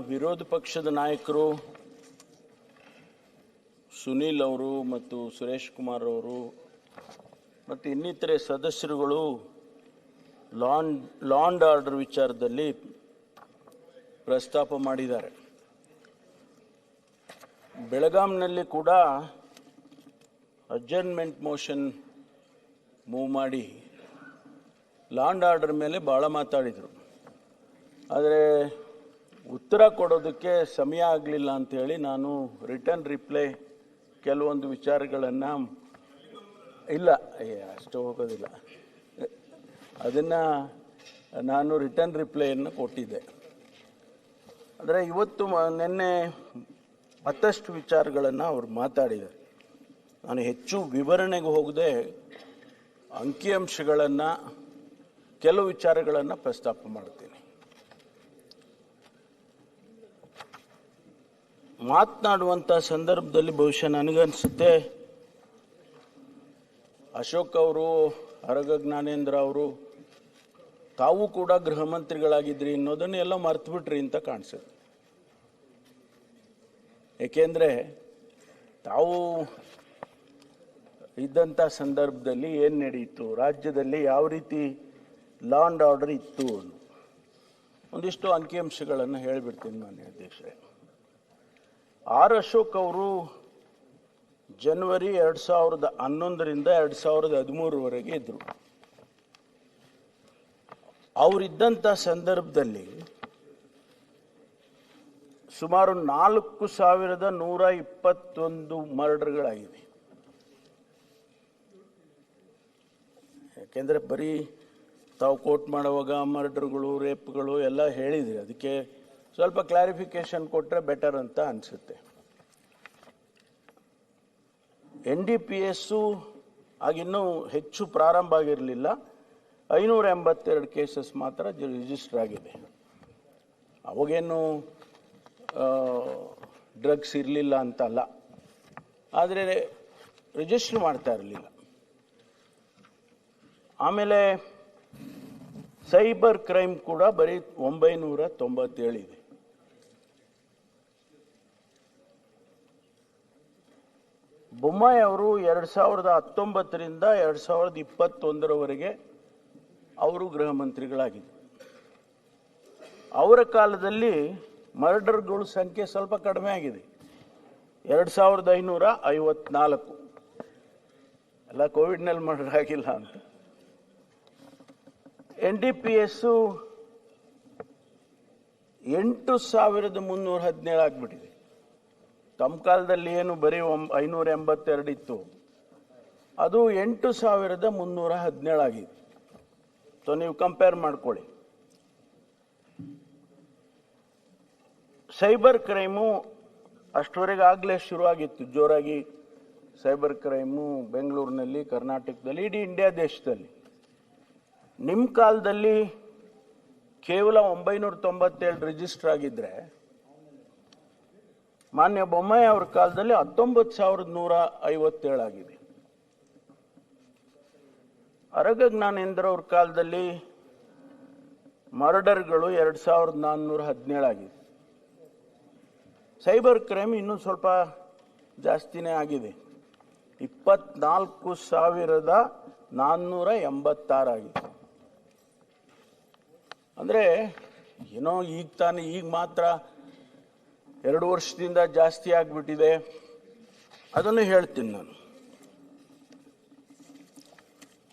ವಿರೋಧ ಪಕ್ಷದ ನಾಯಕರು ಸುನೀಲ್ ಅವರು ಮತ್ತು ಸುರೇಶ್ ಕುಮಾರ್ ಅವರು ಮತ್ತು ಇನ್ನಿತರೆ ಸದಸ್ಯರುಗಳು ಲಾ ಅಂಡ್ ಆರ್ಡರ್ ವಿಚಾರದಲ್ಲಿ ಪ್ರಸ್ತಾಪ ಮಾಡಿದ್ದಾರೆ. ಬೆಳಗಾಂನಲ್ಲಿ ಕೂಡ ಅಡ್ಜರ್ನ್ಮೆಂಟ್ ಮೋಷನ್ ಮೂವ್ ಮಾಡಿ ಲಾ ಅಂಡ್ ಆರ್ಡರ್ ಮೇಲೆ ಭಾಳ ಮಾತಾಡಿದರು. ಆದರೆ ಉತ್ತರ ಕೊಡೋದಕ್ಕೆ ಸಮಯ ಆಗಲಿಲ್ಲ ಅಂಥೇಳಿ ನಾನು ರಿಟರ್ನ್ ರಿಪ್ಲೈ ಕೆಲವೊಂದು ವಿಚಾರಗಳನ್ನು ಇಲ್ಲ ಅಷ್ಟು ಹೋಗೋದಿಲ್ಲ ಅದನ್ನು ನಾನು ರಿಟರ್ನ್ ರಿಪ್ಲೈಯನ್ನು ಕೊಟ್ಟಿದ್ದೆ. ಆದರೆ ಇವತ್ತು ನಿನ್ನೆ ಮತ್ತಷ್ಟು ವಿಚಾರಗಳನ್ನು ಅವರು ಮಾತಾಡಿದ್ದಾರೆ. ನಾನು ಹೆಚ್ಚು ವಿವರಣೆಗೆ ಹೋಗದೆ ಅಂಕಿಅಂಶಗಳನ್ನು ಕೆಲವು ವಿಚಾರಗಳನ್ನು ಪ್ರಸ್ತಾಪ ಮಾಡ್ತೀನಿ. ಮಾತನಾಡುವಂಥ ಸಂದರ್ಭದಲ್ಲಿ ಬಹುಶಃ ನನಗನ್ಸುತ್ತೆ ಅಶೋಕ್ ಅವರು, ಆರಗ ಜ್ಞಾನೇಂದ್ರ ಅವರು ತಾವು ಕೂಡ ಗೃಹ ಮಂತ್ರಿಗಳಾಗಿದ್ರಿ ಅನ್ನೋದನ್ನು ಎಲ್ಲ ಮರ್ತು ಬಿಟ್ರಿ ಅಂತ ಕಾಣಿಸುತ್ತೆ. ಏಕೆಂದರೆ ತಾವು ಇದ್ದಂಥ ಸಂದರ್ಭದಲ್ಲಿ ಏನು ನಡೀತು, ರಾಜ್ಯದಲ್ಲಿ ಯಾವ ರೀತಿ ಲಾ ಅಂಡ್ ಆರ್ಡರ್ ಇತ್ತು, ಒಂದಿಷ್ಟು ಅಂಕಿಅಂಶಗಳನ್ನು ಹೇಳಿಬಿಡ್ತೀನಿ ಮಾನ್ಯ ಅಧ್ಯಕ್ಷರೇ. ಅಶೋಕ್ ಅವರು ಜನವರಿ 2011ರಿಂದ 2013ವರೆಗೆ ಇದ್ದರು. ಅವರಿದ್ದಂಥ ಸಂದರ್ಭದಲ್ಲಿ ಸುಮಾರು 4121 ಮರ್ಡರ್ಗಳಾಗಿವೆ. ಯಾಕೆಂದರೆ ಬರೀ ತಾವು ಕೋಟ್ ಮಾಡುವಾಗ ಮರ್ಡರ್ಗಳು, ರೇಪ್ಗಳು ಎಲ್ಲ ಹೇಳಿದ್ರಿ, ಅದಕ್ಕೆ ಸ್ವಲ್ಪ ಕ್ಲಾರಿಫಿಕೇಶನ್ ಕೊಟ್ಟರೆ ಬೆಟರ್ ಅಂತ ಅನಿಸುತ್ತೆ. NDPS ಆಗಿನ್ನೂ ಹೆಚ್ಚು ಪ್ರಾರಂಭ ಆಗಿರಲಿಲ್ಲ. 582 ಕೇಸಸ್ ಮಾತ್ರ ರಿಜಿಸ್ಟರ್ ಆಗಿದೆ. ಅವಾಗೇನು ಡ್ರಗ್ಸ್ ಇರಲಿಲ್ಲ ಅಂತಲ್ಲ, ಆದರೆ ರಿಜಿಸ್ಟರ್ ಮಾಡ್ತಾ ಇರಲಿಲ್ಲ. ಆಮೇಲೆ ಸೈಬರ್ ಕ್ರೈಮ್ ಕೂಡ ಬರೀ 997 ಇದೆ. ಬೊಮ್ಮಾಯಿ ಅವರು 2019ರಿಂದ 2021ರವರೆಗೆ ಅವರು ಗೃಹ ಮಂತ್ರಿಗಳಾಗಿದ್ದರು. ಅವರ ಕಾಲದಲ್ಲಿ ಮರ್ಡರ್ಗಳ ಸಂಖ್ಯೆ ಸ್ವಲ್ಪ ಕಡಿಮೆ ಆಗಿದೆ, 2554. ಎಲ್ಲ ಕೋವಿಡ್ನಲ್ಲಿ ಮರ್ಡರ್ ಆಗಿಲ್ಲ ಅಂತ. NDPS 8317 ಆಗಿಬಿಟ್ಟಿದೆ. ತಮ್ಮ ಕಾಲದಲ್ಲಿ ಏನು ಬರೀ 582 ಇತ್ತು, ಅದು 8317 ಆಗಿದೆ. ಸೊ ನೀವು ಕಂಪೇರ್ ಮಾಡ್ಕೊಳ್ಳಿ. ಸೈಬರ್ ಕ್ರೈಮು ಅಷ್ಟವರೆಗೆ ಆಗಲೇ ಶುರುವಾಗಿತ್ತು ಜೋರಾಗಿ. ಸೈಬರ್ ಕ್ರೈಮು ಬೆಂಗಳೂರಿನಲ್ಲಿ, ಕರ್ನಾಟಕದಲ್ಲಿ, ಇಡೀ ಇಂಡಿಯಾ ದೇಶದಲ್ಲಿ. ನಿಮ್ಮ ಕಾಲದಲ್ಲಿ ಕೇವಲ 997 ರಿಜಿಸ್ಟರ್ ಆಗಿದ್ದರೆ, ಮಾನ್ಯ ಬೊಮ್ಮಾಯಿ ಅವ್ರ ಕಾಲದಲ್ಲಿ 19157 ಆಗಿದೆ. ಆರಗ ಜ್ಞಾನೇಂದ್ರ ಅವ್ರ ಕಾಲದಲ್ಲಿ ಮರ್ಡರ್ಗಳು 2417 ಆಗಿದೆ. ಸೈಬರ್ ಕ್ರೈಮ್ ಇನ್ನೂ ಸ್ವಲ್ಪ ಜಾಸ್ತಿನೇ ಆಗಿದೆ, 24486 ಆಗಿದೆ. ಅಂದರೆ ಏನೋ ಈಗ ಮಾತ್ರ 2 ವರ್ಷದಿಂದ ಜಾಸ್ತಿ ಆಗಿಬಿಟ್ಟಿದೆ, ಅದನ್ನು ಹೇಳ್ತೀನಿ ನಾನು.